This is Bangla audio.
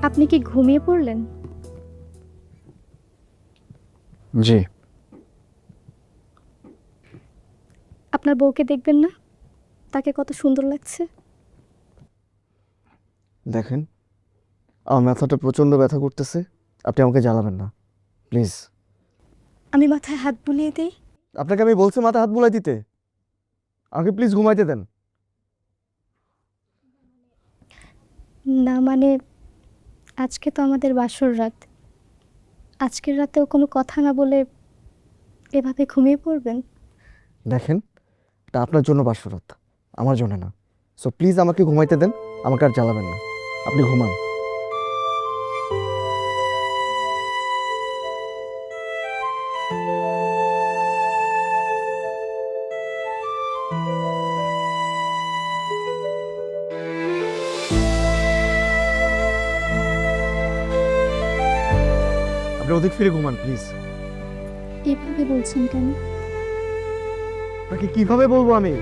আপনি কি ঘুমিয়ে পড়লেন? জি। আপনার বউকে দেখবেন না? তাকে কত সুন্দর লাগছে। দেখেন, আমার মাথাটা প্রচণ্ড ব্যথা করতেছে। আপনি আমাকে জ্বালাবেন না, প্লিজ। আমি মাথায় হাত বুলিয়ে দেই। আপনাকে আমি বলছি মাথা হাত বুলাই দিতে। আমাকে প্লিজ ঘুমাইতে দেন। না মানে, আজকে তো আমাদের বাসর রাত। আজকের রাতেও কোনো কথা না বলে এভাবে ঘুমিয়ে পড়বেন? দেখেন, এটা আপনার জন্য বাসরাত, আমার জন্য না। সো প্লিজ আমাকে ঘুমাইতে দেন, আমাকে আর জ্বালাবেন না। আপনি ঘুমান। আপনি ওদিক ফিরে ঘুমান প্লিজ। এভাবে বলছেন কেন? আপনাকে কিভাবে বলবো আমি?